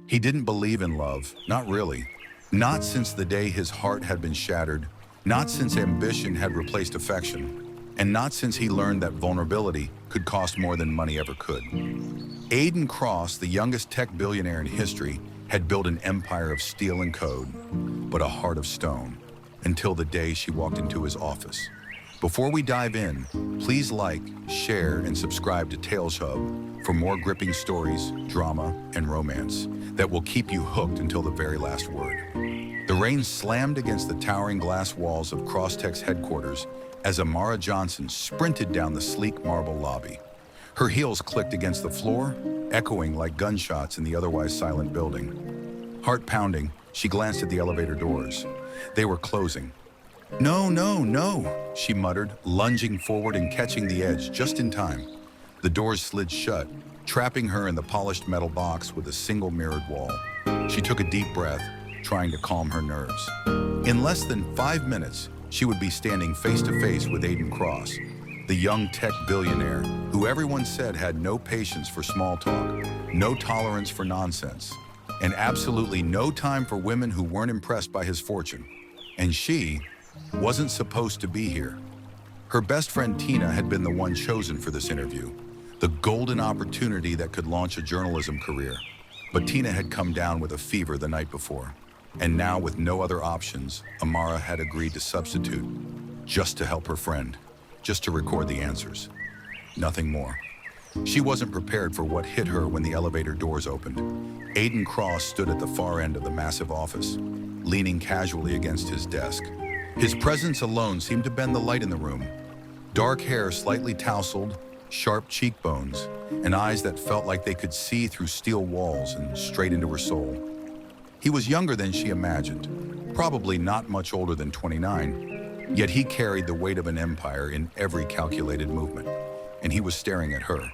He didn't believe in love, not really. Not since the day his heart had been shattered, not since ambition had replaced affection, and not since he learned that vulnerability could cost more than money ever could. Aiden Cross, the youngest tech billionaire in history, had built an empire of steel and code, but a heart of stone, until the day she walked into his office. Before we dive in, please like, share, and subscribe to Tales Hub for more gripping stories, drama, and romance that will keep you hooked until the very last word. The rain slammed against the towering glass walls of Crosstech's headquarters as Amara Johnson sprinted down the sleek marble lobby. Her heels clicked against the floor, echoing like gunshots in the otherwise silent building. Heart pounding, she glanced at the elevator doors. They were closing. "No, no, no," she muttered, lunging forward and catching the edge just in time. The doors slid shut, trapping her in the polished metal box with a single mirrored wall. She took a deep breath, trying to calm her nerves. In less than 5 minutes, she would be standing face to face with Aiden Cross, the young tech billionaire who everyone said had no patience for small talk, no tolerance for nonsense, and absolutely no time for women who weren't impressed by his fortune. And she wasn't supposed to be here. Her best friend Tina had been the one chosen for this interview, the golden opportunity that could launch a journalism career. But Tina had come down with a fever the night before, and now with no other options, Amara had agreed to substitute, just to help her friend, just to record the answers. Nothing more. She wasn't prepared for what hit her when the elevator doors opened. Aiden Cross stood at the far end of the massive office, leaning casually against his desk. His presence alone seemed to bend the light in the room. Dark hair slightly tousled, sharp cheekbones, and eyes that felt like they could see through steel walls and straight into her soul. He was younger than she imagined, probably not much older than 29, yet he carried the weight of an empire in every calculated movement, and he was staring at her.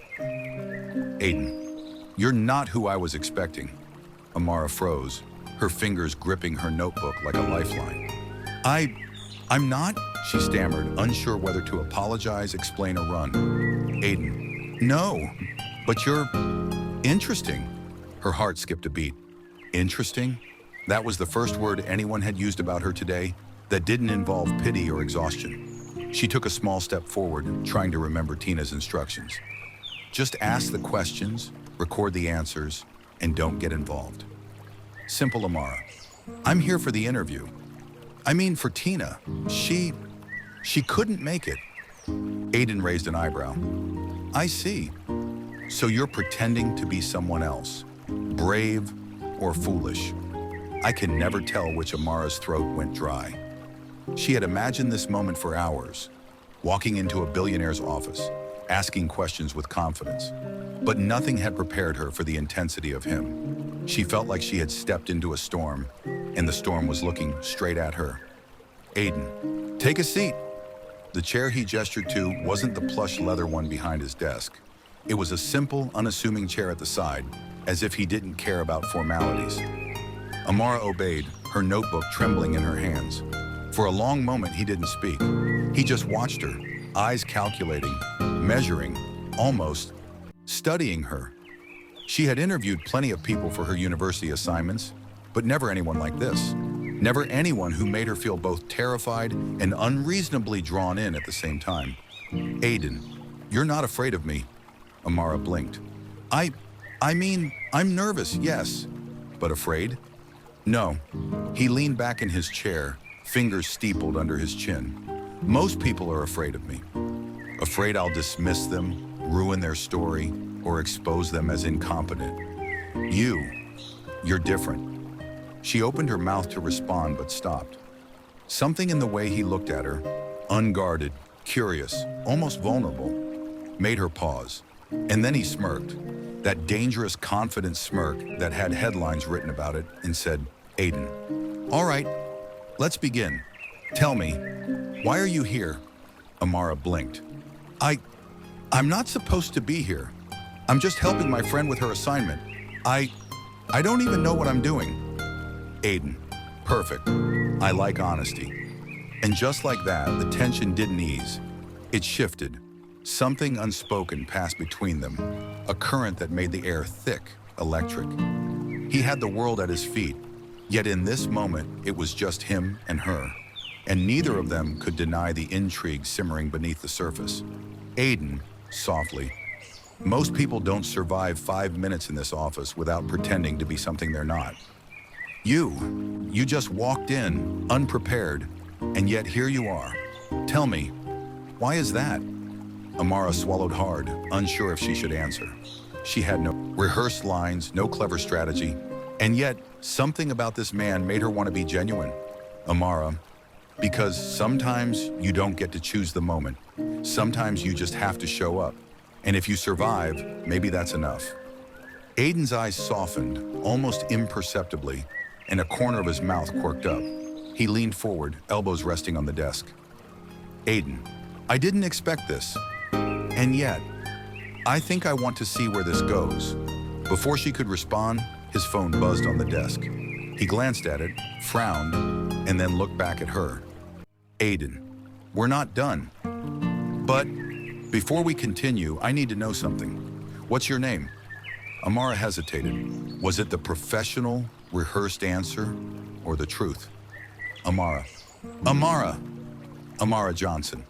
"Aiden, you're not who I was expecting." Amara froze, her fingers gripping her notebook like a lifeline. I'm not," she stammered, unsure whether to apologize, explain, or run. "Aiden, no, but you're interesting." Her heart skipped a beat. Interesting? That was the first word anyone had used about her today that didn't involve pity or exhaustion. She took a small step forward, trying to remember Tina's instructions. Just ask the questions, record the answers, and don't get involved. Simple, Amara. "I'm here for the interview. I mean, for Tina. She couldn't make it." Aiden raised an eyebrow. "I see. So you're pretending to be someone else, brave or foolish." I can never tell which Amara's throat went dry. She had imagined this moment for hours, walking into a billionaire's office, asking questions with confidence. But nothing had prepared her for the intensity of him. She felt like she had stepped into a storm, and the storm was looking straight at her. "Aiden, take a seat." The chair he gestured to wasn't the plush leather one behind his desk. It was a simple, unassuming chair at the side, as if he didn't care about formalities. Amara obeyed, her notebook trembling in her hands. For a long moment, he didn't speak. He just watched her, eyes calculating, measuring, almost studying her. She had interviewed plenty of people for her university assignments, but never anyone like this. Never anyone who made her feel both terrified and unreasonably drawn in at the same time. "Aiden, you're not afraid of me." Amara blinked. I mean, I'm nervous, yes, but afraid? No." He leaned back in his chair, fingers steepled under his chin. "Most people are afraid of me. Afraid I'll dismiss them, ruin their story, or expose them as incompetent. You're different." She opened her mouth to respond but stopped. Something in the way he looked at her, unguarded, curious, almost vulnerable, made her pause. And then he smirked, that dangerous, confident smirk that had headlines written about it, and said, "Aiden, all right, let's begin. Tell me, why are you here?" Amara blinked. I'm not supposed to be here. I'm just helping my friend with her assignment. I don't even know what I'm doing." "Aiden, perfect. I like honesty." And just like that, the tension didn't ease. It shifted. Something unspoken passed between them, a current that made the air thick, electric. He had the world at his feet, yet in this moment it was just him and her, and neither of them could deny the intrigue simmering beneath the surface. Aiden, softly, most people don't survive 5 minutes in this office without pretending to be something they're not. You just walked in, unprepared, and yet here you are. Tell me, why is that? Amara swallowed hard, unsure if she should answer. She had no rehearsed lines, no clever strategy, and yet something about this man made her want to be genuine. Amara, because sometimes you don't get to choose the moment. Sometimes you just have to show up. And if you survive, maybe that's enough. Aiden's eyes softened, almost imperceptibly, and a corner of his mouth quirked up. He leaned forward, elbows resting on the desk. Aiden, I didn't expect this. And yet, I think I want to see where this goes. Before she could respond, his phone buzzed on the desk. He glanced at it, frowned, and then looked back at her. Aiden, we're not done. But before we continue, I need to know something. What's your name? Amara hesitated. Was it the professional, rehearsed answer or the truth? Amara. Amara Johnson.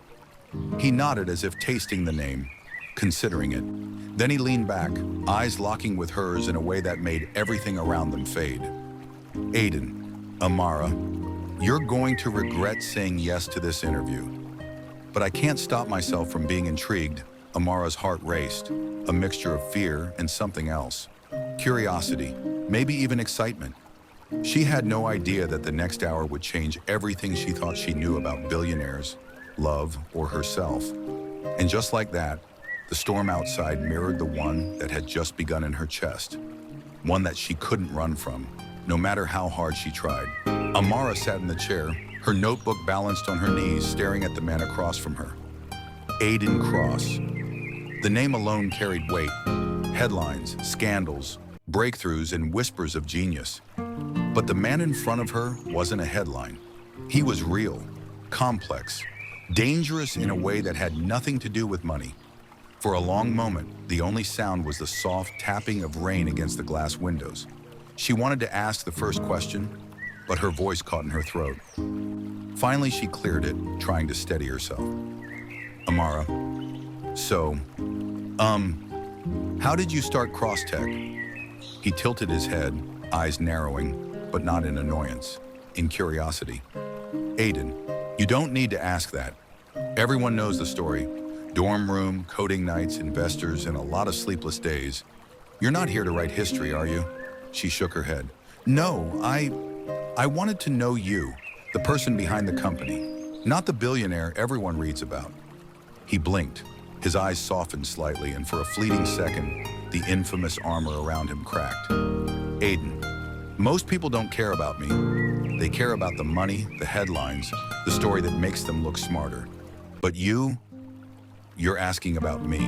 He nodded as if tasting the name, considering it. Then he leaned back, eyes locking with hers in a way that made everything around them fade. Aiden, Amara, you're going to regret saying yes to this interview. But I can't stop myself from being intrigued. Amara's heart raced, a mixture of fear and something else. Curiosity, maybe even excitement. She had no idea that the next hour would change everything she thought she knew about billionaires, love, or herself. And just like that, the storm outside mirrored the one that had just begun in her chest. One that she couldn't run from, no matter how hard she tried. Amara sat in the chair, her notebook balanced on her knees, staring at the man across from her. Aiden Cross. The name alone carried weight. Headlines, scandals, breakthroughs, and whispers of genius. But the man in front of her wasn't a headline. He was real, complex, dangerous in a way that had nothing to do with money. For a long moment, the only sound was the soft tapping of rain against the glass windows. She wanted to ask the first question, but her voice caught in her throat. Finally, she cleared it, trying to steady herself. Amara, so, how did you start CrossTech? He tilted his head, eyes narrowing, but not in annoyance, in curiosity. Aiden, you don't need to ask that. Everyone knows the story. Dorm room, coding nights, investors, and a lot of sleepless days. You're not here to write history, are you? She shook her head. No, I wanted to know you, the person behind the company, not the billionaire everyone reads about. He blinked, his eyes softened slightly, and for a fleeting second, the infamous armor around him cracked. Aiden, most people don't care about me. They care about the money, the headlines, the story that makes them look smarter. But you're asking about me.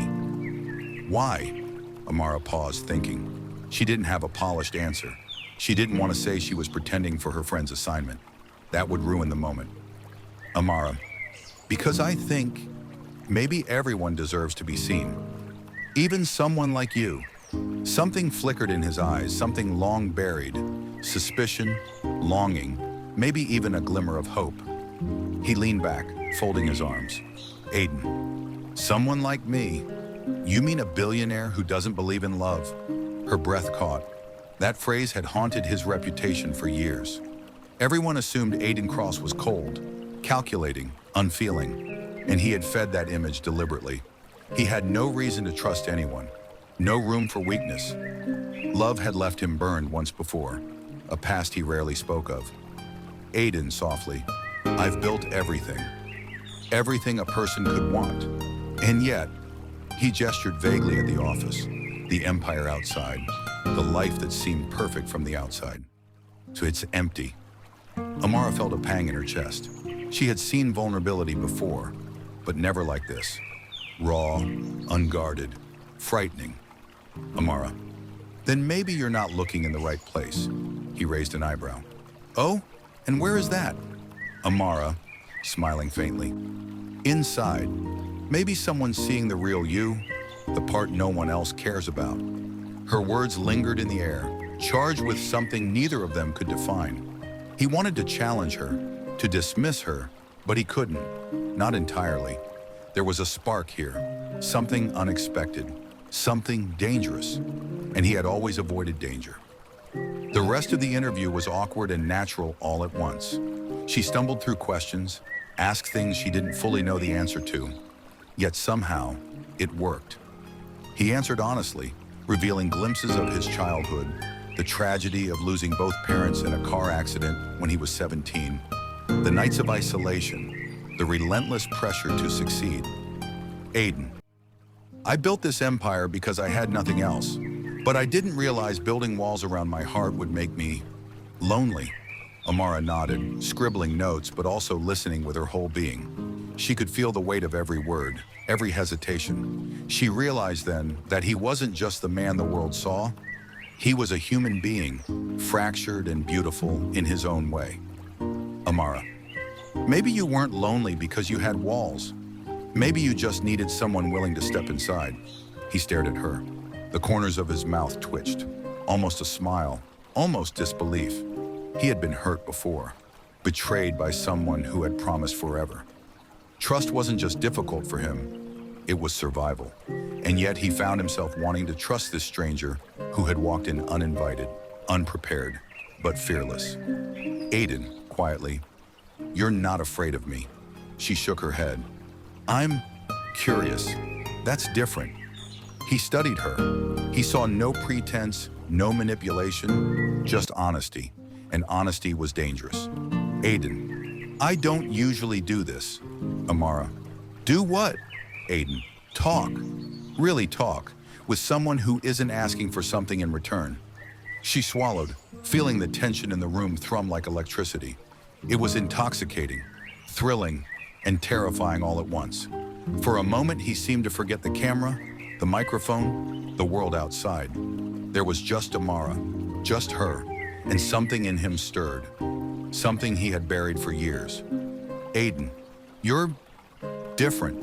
Why? Amara paused, thinking. She didn't have a polished answer. She didn't want to say she was pretending for her friend's assignment. That would ruin the moment. Amara, because I think maybe everyone deserves to be seen. Even someone like you. Something flickered in his eyes, something long buried. Suspicion, longing, maybe even a glimmer of hope. He leaned back, folding his arms. Aiden, someone like me? You mean a billionaire who doesn't believe in love? Her breath caught. That phrase had haunted his reputation for years. Everyone assumed Aiden Cross was cold, calculating, unfeeling, and he had fed that image deliberately. He had no reason to trust anyone, no room for weakness. Love had left him burned once before, a past he rarely spoke of. Aiden softly, I've built everything. Everything a person could want. And yet, he gestured vaguely at the office, the empire outside, the life that seemed perfect from the outside. So it's empty. Amara felt a pang in her chest. She had seen vulnerability before, but never like this. Raw, unguarded, frightening. Amara, then maybe you're not looking in the right place. He raised an eyebrow. Oh, and where is that? Amara, smiling faintly. Inside. Maybe someone's seeing the real you, the part no one else cares about. Her words lingered in the air, charged with something neither of them could define. He wanted to challenge her, to dismiss her, but he couldn't, not entirely. There was a spark here, something unexpected, something dangerous, and he had always avoided danger. The rest of the interview was awkward and natural all at once. She stumbled through questions, asked things she didn't fully know the answer to, yet somehow it worked. He answered honestly, revealing glimpses of his childhood, the tragedy of losing both parents in a car accident when he was 17, the nights of isolation, the relentless pressure to succeed. Aiden. I built this empire because I had nothing else, but I didn't realize building walls around my heart would make me lonely. Amara nodded, scribbling notes but also listening with her whole being. She could feel the weight of every word, every hesitation. She realized then that he wasn't just the man the world saw. He was a human being, fractured and beautiful in his own way. Amara. Maybe you weren't lonely because you had walls. Maybe you just needed someone willing to step inside. He stared at her. The corners of his mouth twitched, almost a smile, almost disbelief. He had been hurt before, betrayed by someone who had promised forever. Trust wasn't just difficult for him, it was survival. And yet he found himself wanting to trust this stranger who had walked in uninvited, unprepared, but fearless. Aiden, quietly, "You're not afraid of me." She shook her head. "I'm curious. That's different." He studied her. He saw no pretense, no manipulation, just honesty. And honesty was dangerous. Aiden. "I don't usually do this." Amara. "Do what?" Aiden. "Talk. Really talk. With someone who isn't asking for something in return." She swallowed, feeling the tension in the room thrum like electricity. It was intoxicating, thrilling, and terrifying all at once. For a moment, he seemed to forget the camera, the microphone, the world outside. There was just Amara, just her, and something in him stirred, something he had buried for years. "Aiden, you're different.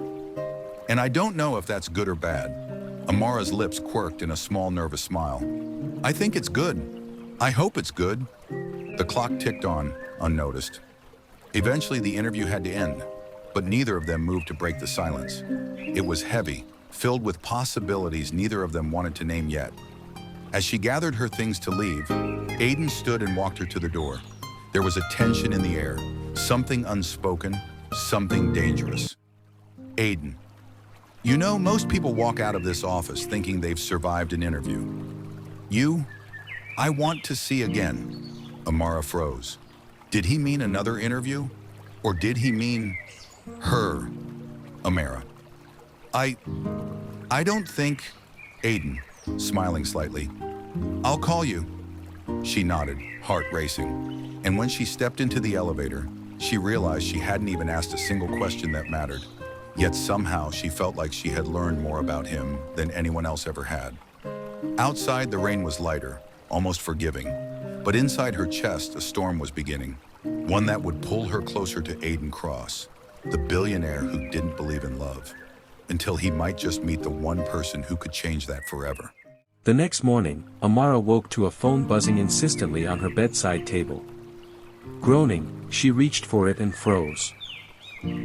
And I don't know if that's good or bad." Amara's lips quirked in a small nervous smile. "I think it's good. I hope it's good." The clock ticked on, unnoticed. Eventually the interview had to end, but neither of them moved to break the silence. It was heavy, filled with possibilities neither of them wanted to name yet. As she gathered her things to leave, Aiden stood and walked her to the door. There was a tension in the air, something unspoken, something dangerous. "Aiden, you know, most people walk out of this office thinking they've survived an interview. You, I want to see again." Amara froze. Did he mean another interview? Or did he mean her? Amara. I don't think... Aiden, smiling slightly. "I'll call you." She nodded, heart racing. And when she stepped into the elevator, she realized she hadn't even asked a single question that mattered. Yet somehow she felt like she had learned more about him than anyone else ever had. Outside, the rain was lighter, almost forgiving. But inside her chest, a storm was beginning. One that would pull her closer to Aiden Cross, the billionaire who didn't believe in love, until he might just meet the one person who could change that forever. The next morning, Amara woke to a phone buzzing insistently on her bedside table. Groaning, she reached for it and froze.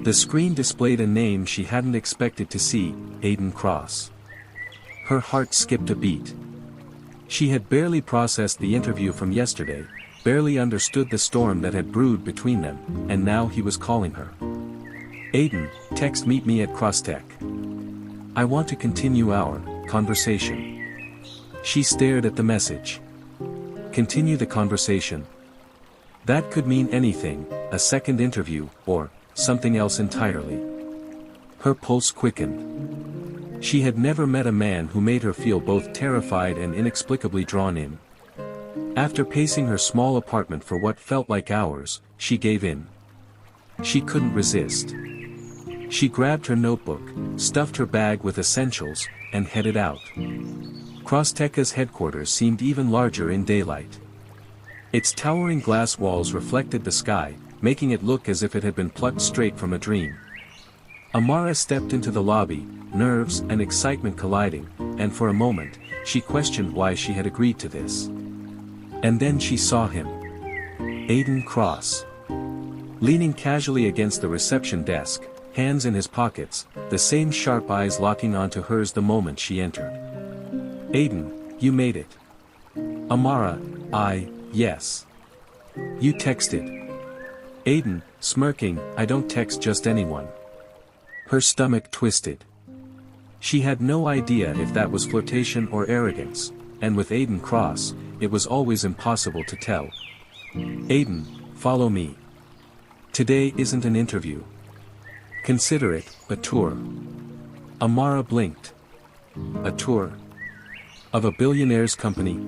The screen displayed a name she hadn't expected to see, Aiden Cross. Her heart skipped a beat. She had barely processed the interview from yesterday, barely understood the storm that had brewed between them, and now he was calling her. "Aiden, text meet me at Crosstech. I want to continue our conversation." She stared at the message. Continue the conversation. That could mean anything, a second interview, or something else entirely. Her pulse quickened. She had never met a man who made her feel both terrified and inexplicably drawn in. After pacing her small apartment for what felt like hours, she gave in. She couldn't resist. She grabbed her notebook, stuffed her bag with essentials, and headed out. Crosstecha's headquarters seemed even larger in daylight. Its towering glass walls reflected the sky, making it look as if it had been plucked straight from a dream. Amara stepped into the lobby, nerves and excitement colliding, and for a moment, she questioned why she had agreed to this. And then she saw him. Aiden Cross. Leaning casually against the reception desk, hands in his pockets, the same sharp eyes locking onto hers the moment she entered. Aiden, you made it. Amara, yes. You texted. Aiden, smirking, I don't text just anyone. Her stomach twisted. She had no idea if that was flirtation or arrogance, and with Aiden Cross, it was always impossible to tell. Aiden, follow me. Today isn't an interview. Consider it a tour. Amara blinked. A tour? Of a billionaire's company?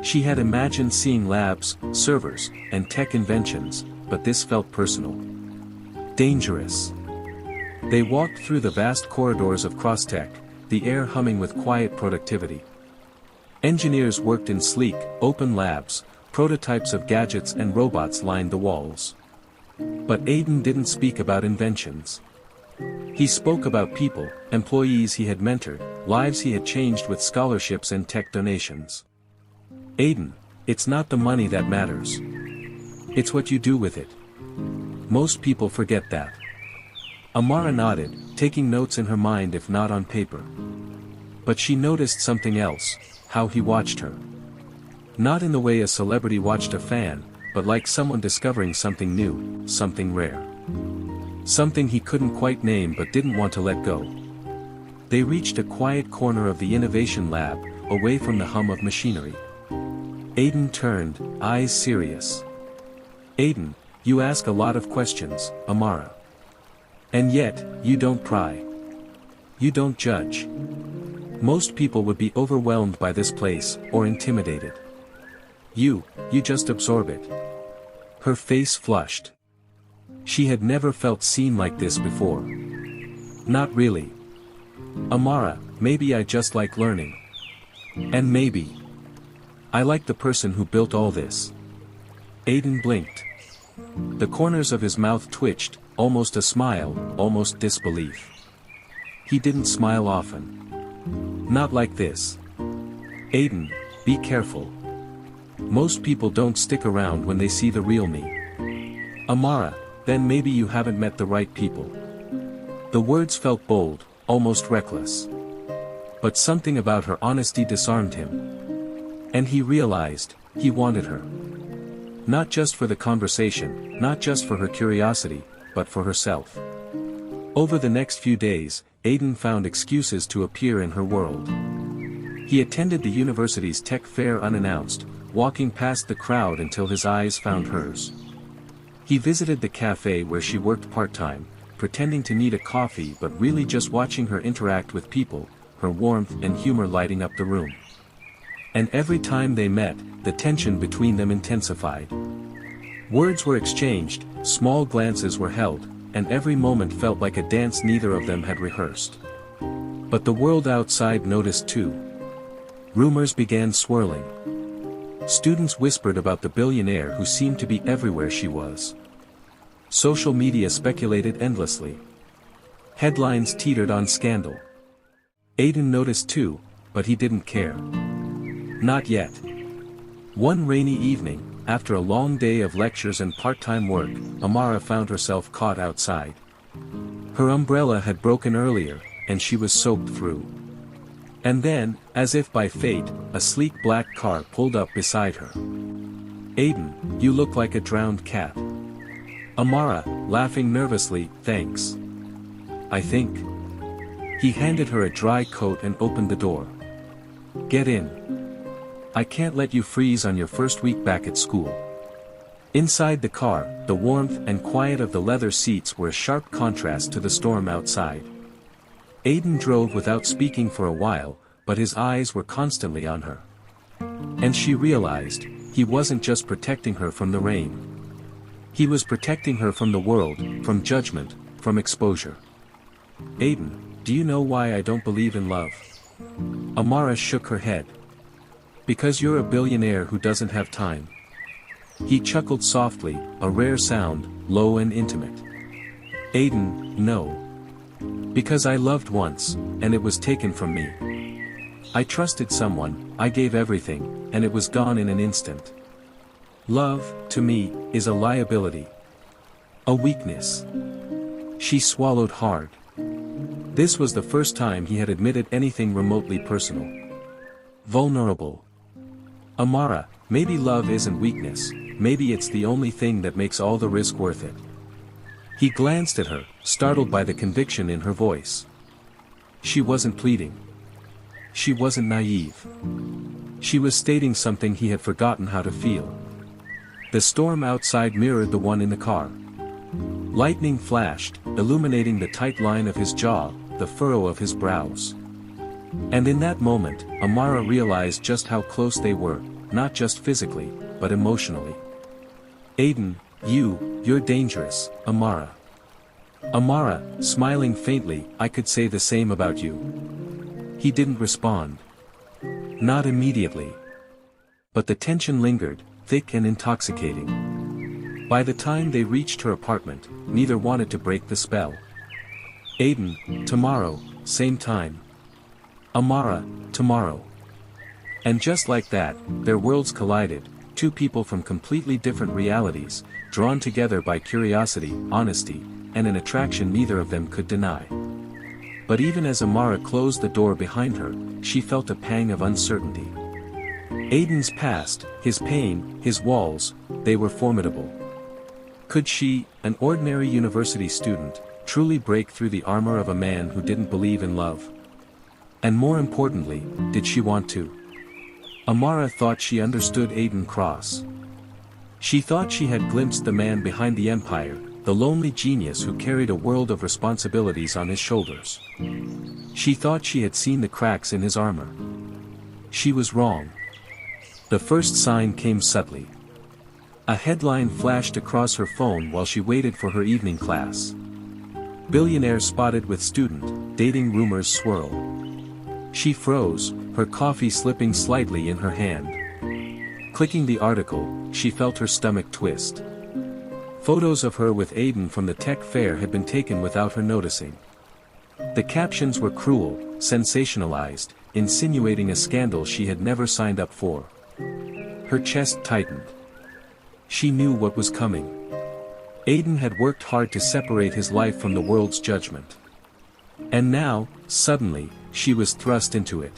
She had imagined seeing labs, servers, and tech inventions, but this felt personal. Dangerous. They walked through the vast corridors of Crosstech, the air humming with quiet productivity. Engineers worked in sleek, open labs, prototypes of gadgets and robots lined the walls. But Aiden didn't speak about inventions. He spoke about people, employees he had mentored, lives he had changed with scholarships and tech donations. Aiden, it's not the money that matters. It's what you do with it. Most people forget that. Amara nodded, taking notes in her mind if not on paper. But she noticed something else, how he watched her. Not in the way a celebrity watched a fan, but like someone discovering something new, something rare. Something he couldn't quite name but didn't want to let go. They reached a quiet corner of the innovation lab, away from the hum of machinery. Aiden turned, eyes serious. Aiden, you ask a lot of questions, Amara. And yet, you don't pry. You don't judge. Most people would be overwhelmed by this place, or intimidated. You just absorb it. Her face flushed. She had never felt seen like this before. Not really. Amara, maybe I just like learning. And maybe I like the person who built all this. Aiden blinked. The corners of his mouth twitched, almost a smile, almost disbelief. He didn't smile often. Not like this. Aiden, be careful. Most people don't stick around when they see the real me. Amara, then maybe you haven't met the right people. The words felt bold, almost reckless. But something about her honesty disarmed him. And he realized, he wanted her. Not just for the conversation, not just for her curiosity, but for herself. Over the next few days, Aiden found excuses to appear in her world. He attended the university's tech fair unannounced, walking past the crowd until his eyes found hers. He visited the cafe where she worked part-time, pretending to need a coffee but really just watching her interact with people, her warmth and humor lighting up the room. And every time they met, the tension between them intensified. Words were exchanged, small glances were held, and every moment felt like a dance neither of them had rehearsed. But the world outside noticed too. Rumors began swirling. Students whispered about the billionaire who seemed to be everywhere she was. Social media speculated endlessly. Headlines teetered on scandal. Aiden noticed too, but he didn't care. Not yet. One rainy evening, after a long day of lectures and part-time work, Amara found herself caught outside. Her umbrella had broken earlier, and she was soaked through. And then, as if by fate, a sleek black car pulled up beside her. Aiden, you look like a drowned cat. Amara, laughing nervously, thanks. I think. He handed her a dry coat and opened the door. Get in. I can't let you freeze on your first week back at school. Inside the car, the warmth and quiet of the leather seats were a sharp contrast to the storm outside. Aiden drove without speaking for a while, but his eyes were constantly on her. And she realized, he wasn't just protecting her from the rain. He was protecting her from the world, from judgment, from exposure. Aiden, do you know why I don't believe in love? Amara shook her head. Because you're a billionaire who doesn't have time. He chuckled softly, a rare sound, low and intimate. Aiden, no. Because I loved once, and it was taken from me. I trusted someone, I gave everything, and it was gone in an instant. Love, to me, is a liability. A weakness. She swallowed hard. This was the first time he had admitted anything remotely personal. Vulnerable. Amara, maybe love isn't weakness, maybe it's the only thing that makes all the risk worth it. He glanced at her, startled by the conviction in her voice. She wasn't pleading. She wasn't naive. She was stating something he had forgotten how to feel. The storm outside mirrored the one in the car. Lightning flashed, illuminating the tight line of his jaw, the furrow of his brows. And in that moment, Amara realized just how close they were, not just physically, but emotionally. Aiden, you're dangerous, Amara. Amara, smiling faintly, I could say the same about you. He didn't respond. Not immediately. But the tension lingered, thick and intoxicating. By the time they reached her apartment, neither wanted to break the spell. Aiden, tomorrow, same time. Amara, tomorrow. And just like that, their worlds collided, two people from completely different realities, drawn together by curiosity, honesty, and an attraction neither of them could deny. But even as Amara closed the door behind her, she felt a pang of uncertainty. Aiden's past, his pain, his walls, they were formidable. Could she, an ordinary university student, truly break through the armor of a man who didn't believe in love? And more importantly, did she want to? Amara thought she understood Aiden Cross. She thought she had glimpsed the man behind the empire, the lonely genius who carried a world of responsibilities on his shoulders. She thought she had seen the cracks in his armor. She was wrong. The first sign came subtly. A headline flashed across her phone while she waited for her evening class. Billionaire spotted with student, dating rumors swirl. She froze, her coffee slipping slightly in her hand. Clicking the article, she felt her stomach twist. Photos of her with Aiden from the tech fair had been taken without her noticing. The captions were cruel, sensationalized, insinuating a scandal she had never signed up for. Her chest tightened. She knew what was coming. Aiden had worked hard to separate his life from the world's judgment. And now, suddenly, she was thrust into it.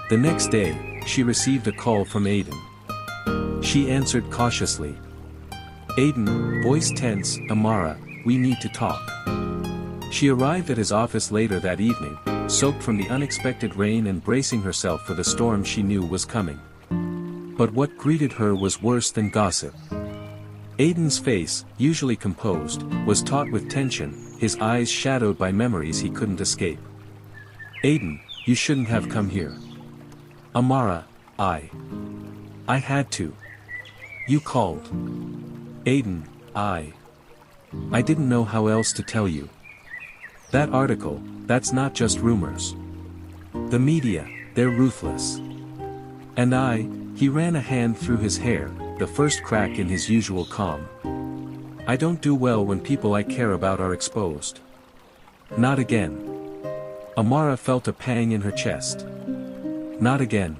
The next day, she received a call from Aiden. She answered cautiously. Aiden, voice tense, Amara, we need to talk. She arrived at his office later that evening, soaked from the unexpected rain and bracing herself for the storm she knew was coming. But what greeted her was worse than gossip. Aiden's face, usually composed, was taut with tension, his eyes shadowed by memories he couldn't escape. Aiden, you shouldn't have come here. Amara, I had to. You called. Aiden, I didn't know how else to tell you. That article, that's not just rumors. The media, they're ruthless. And he ran a hand through his hair, the first crack in his usual calm. I don't do well when people I care about are exposed. Not again. Amara felt a pang in her chest. Not again.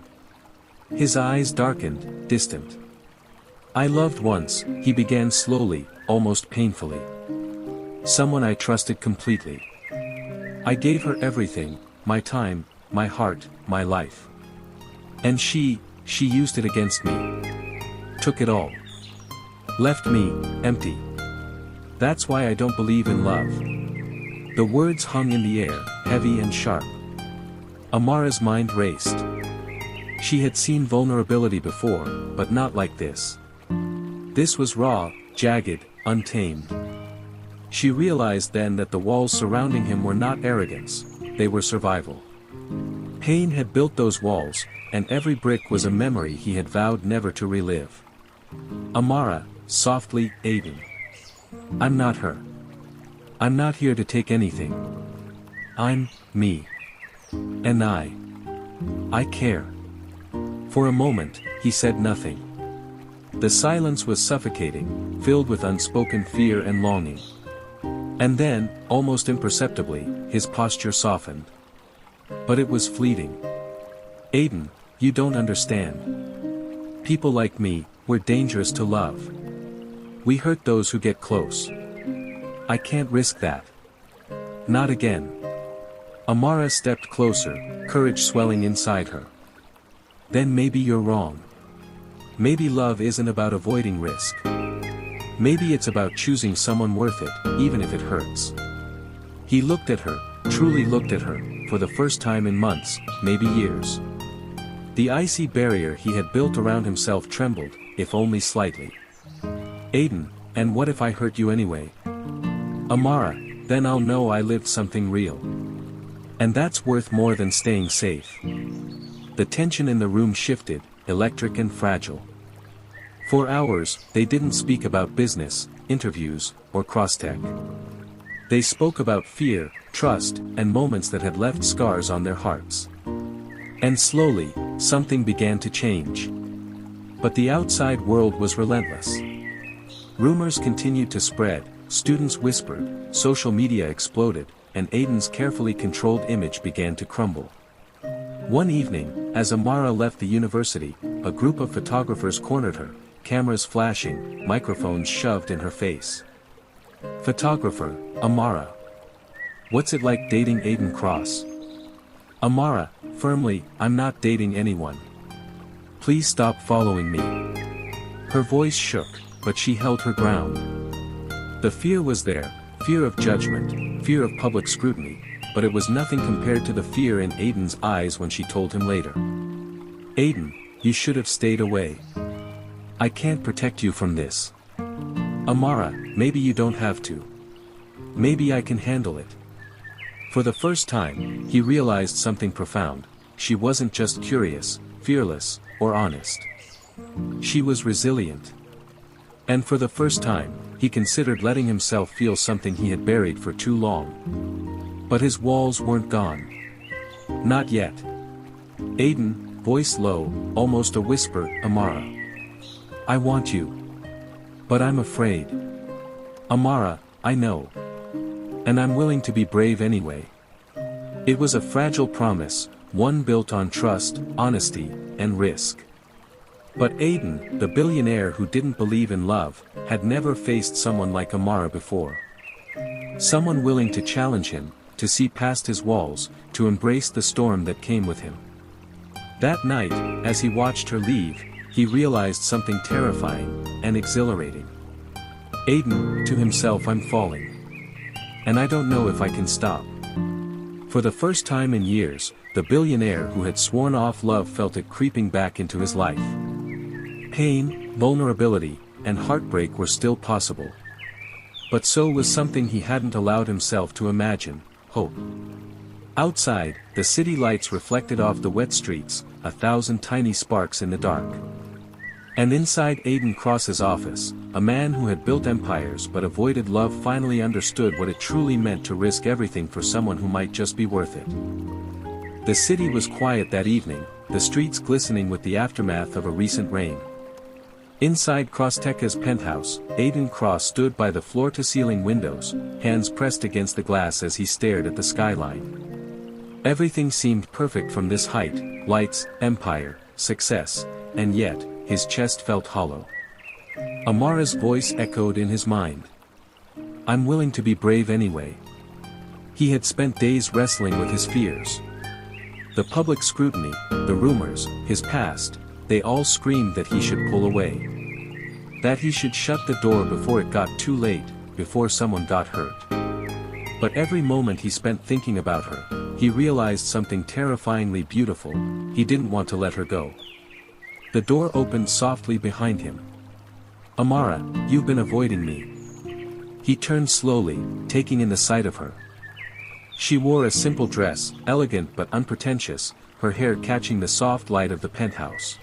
His eyes darkened, distant. I loved once, he began slowly, almost painfully. Someone I trusted completely. I gave her everything, my time, my heart, my life. And she used it against me. Took it all. Left me, empty. That's why I don't believe in love. The words hung in the air, heavy and sharp. Amara's mind raced. She had seen vulnerability before, but not like this. This was raw, jagged, untamed. She realized then that the walls surrounding him were not arrogance, they were survival. Pain had built those walls, and every brick was a memory he had vowed never to relive. Amara, softly, Aiden. I'm not her. I'm not here to take anything. I'm me. And I care. For a moment, he said nothing. The silence was suffocating, filled with unspoken fear and longing. And then, almost imperceptibly, his posture softened. But it was fleeting. Aiden, you don't understand. People like me, we're dangerous to love. We hurt those who get close. I can't risk that. Not again. Amara stepped closer, courage swelling inside her. Then maybe you're wrong. Maybe love isn't about avoiding risk. Maybe it's about choosing someone worth it, even if it hurts. He looked at her, truly looked at her, for the first time in months, maybe years. The icy barrier he had built around himself trembled, if only slightly. Aiden, and what if I hurt you anyway? Amara, then I'll know I lived something real. And that's worth more than staying safe. The tension in the room shifted, electric and fragile. For hours, they didn't speak about business, interviews, or crosstech. They spoke about fear, trust, and moments that had left scars on their hearts. And slowly, something began to change. But the outside world was relentless. Rumors continued to spread, students whispered, social media exploded, and Aiden's carefully controlled image began to crumble. One evening, as Amara left the university, a group of photographers cornered her, cameras flashing, microphones shoved in her face. Photographer, Amara. What's it like dating Aiden Cross? Amara, firmly, I'm not dating anyone. Please stop following me. Her voice shook, but she held her ground. The fear was there, fear of judgment, fear of public scrutiny, but it was nothing compared to the fear in Aiden's eyes when she told him later. Aiden, you should have stayed away. I can't protect you from this. Amara, maybe you don't have to. Maybe I can handle it. For the first time, he realized something profound. She wasn't just curious, fearless, or honest. She was resilient. And for the first time, he considered letting himself feel something he had buried for too long. But his walls weren't gone. Not yet. Aiden, voice low, almost a whisper, Amara. I want you. But I'm afraid. Amara, I know. And I'm willing to be brave anyway. It was a fragile promise, one built on trust, honesty, and risk. But Aiden, the billionaire who didn't believe in love, had never faced someone like Amara before. Someone willing to challenge him, to see past his walls, to embrace the storm that came with him. That night, as he watched her leave, he realized something terrifying and exhilarating. Aiden, to himself, I'm falling. And I don't know if I can stop. For the first time in years, the billionaire who had sworn off love felt it creeping back into his life. Pain, vulnerability, and heartbreak were still possible. But so was something he hadn't allowed himself to imagine, hope. Outside, the city lights reflected off the wet streets, 1,000 tiny sparks in the dark. And inside Aiden Cross's office, a man who had built empires but avoided love finally understood what it truly meant to risk everything for someone who might just be worth it. The city was quiet that evening, the streets glistening with the aftermath of a recent rain. Inside Crossteca's penthouse, Aiden Cross stood by the floor-to-ceiling windows, hands pressed against the glass as he stared at the skyline. Everything seemed perfect from this height, lights, empire, success, and yet, his chest felt hollow. Amara's voice echoed in his mind. I'm willing to be brave anyway. He had spent days wrestling with his fears. The public scrutiny, the rumors, his past, they all screamed that he should pull away. That he should shut the door before it got too late, before someone got hurt. But every moment he spent thinking about her, he realized something terrifyingly beautiful. He didn't want to let her go. The door opened softly behind him. Amara, you've been avoiding me. He turned slowly, taking in the sight of her. She wore a simple dress, elegant but unpretentious, her hair catching the soft light of the penthouse.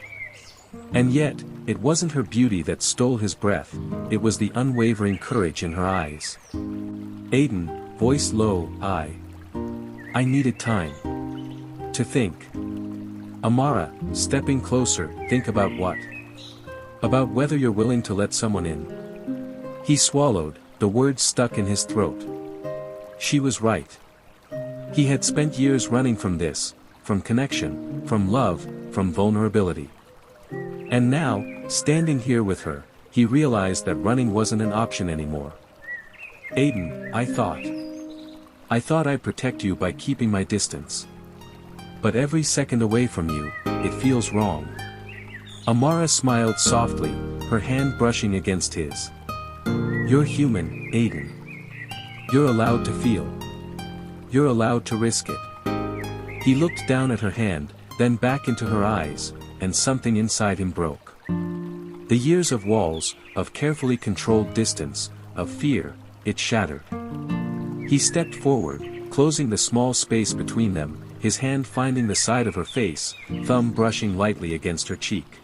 And yet, it wasn't her beauty that stole his breath, it was the unwavering courage in her eyes. Aiden, voice low, I needed time. To think. Amara, stepping closer, think about what? About whether you're willing to let someone in. He swallowed, the words stuck in his throat. She was right. He had spent years running from this, from connection, from love, from vulnerability. And now, standing here with her, he realized that running wasn't an option anymore. Aiden, I thought I'd protect you by keeping my distance. But every second away from you, it feels wrong. Amara smiled softly, her hand brushing against his. You're human, Aiden. You're allowed to feel. You're allowed to risk it. He looked down at her hand, then back into her eyes, and something inside him broke. The years of walls, of carefully controlled distance, of fear, it shattered. He stepped forward, closing the small space between them, his hand finding the side of her face, thumb brushing lightly against her cheek.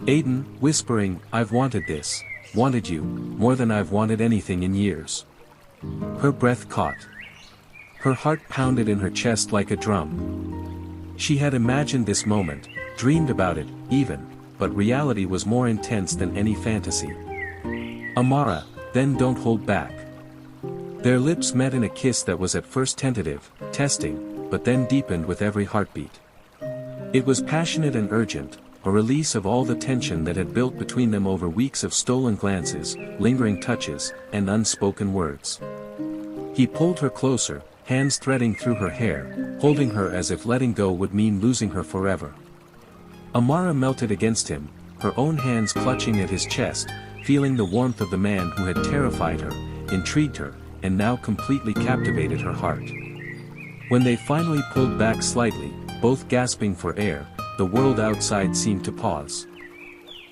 Aiden, whispering, I've wanted this, wanted you, more than I've wanted anything in years. Her breath caught. Her heart pounded in her chest like a drum. She had imagined this moment, dreamed about it, even, but reality was more intense than any fantasy. Amara, then don't hold back. Their lips met in a kiss that was at first tentative, testing, but then deepened with every heartbeat. It was passionate and urgent, a release of all the tension that had built between them over weeks of stolen glances, lingering touches, and unspoken words. He pulled her closer, hands threading through her hair, holding her as if letting go would mean losing her forever. Amara melted against him, her own hands clutching at his chest, feeling the warmth of the man who had terrified her, intrigued her, and now completely captivated her heart. When they finally pulled back slightly, both gasping for air, the world outside seemed to pause.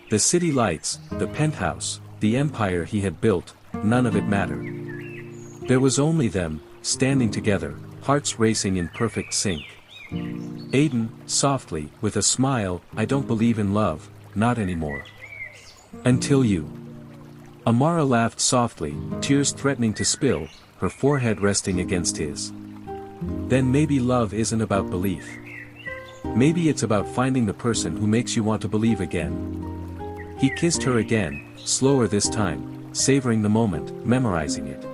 The city lights, the penthouse, the empire he had built, none of it mattered. There was only them, standing together, hearts racing in perfect sync. Aiden, softly, with a smile, I don't believe in love, not anymore. Until you. Amara laughed softly, tears threatening to spill, her forehead resting against his. Then maybe love isn't about belief. Maybe it's about finding the person who makes you want to believe again. He kissed her again, slower this time, savoring the moment, memorizing it.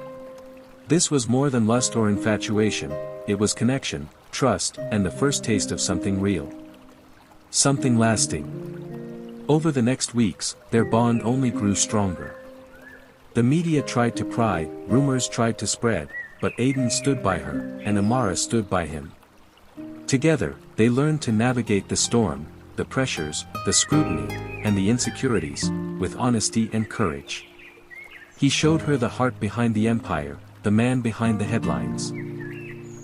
This was more than lust or infatuation, it was connection, trust, and the first taste of something real. Something lasting. Over the next weeks, their bond only grew stronger. The media tried to pry, rumors tried to spread, but Aiden stood by her, and Amara stood by him. Together, they learned to navigate the storm, the pressures, the scrutiny, and the insecurities, with honesty and courage. He showed her the heart behind the empire, the man behind the headlines.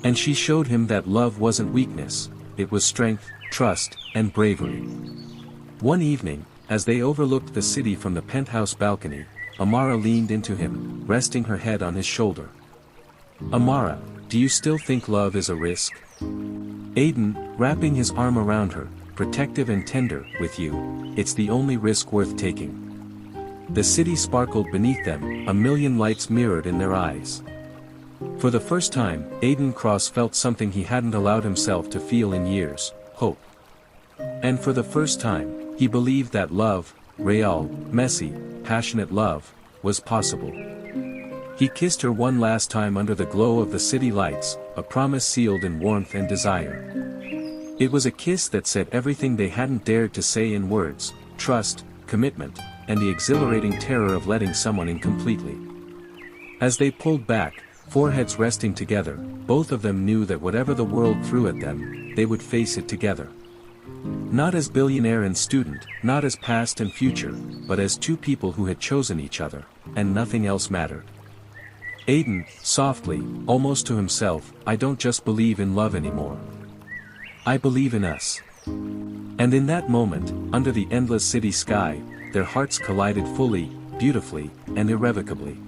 And she showed him that love wasn't weakness, it was strength, trust, and bravery. One evening, as they overlooked the city from the penthouse balcony, Amara leaned into him, resting her head on his shoulder. Amara, do you still think love is a risk? Aiden, wrapping his arm around her, protective and tender, with you, it's the only risk worth taking. The city sparkled beneath them, a million lights mirrored in their eyes. For the first time, Aiden Cross felt something he hadn't allowed himself to feel in years, hope. And for the first time, he believed that love, real, messy, passionate love, was possible. He kissed her one last time under the glow of the city lights, a promise sealed in warmth and desire. It was a kiss that said everything they hadn't dared to say in words, trust, commitment, and the exhilarating terror of letting someone in completely. As they pulled back, foreheads resting together, both of them knew that whatever the world threw at them, they would face it together. Not as billionaire and student, not as past and future, but as two people who had chosen each other, and nothing else mattered. Aiden, softly, almost to himself, I don't just believe in love anymore. I believe in us. And in that moment, under the endless city sky, their hearts collided fully, beautifully, and irrevocably.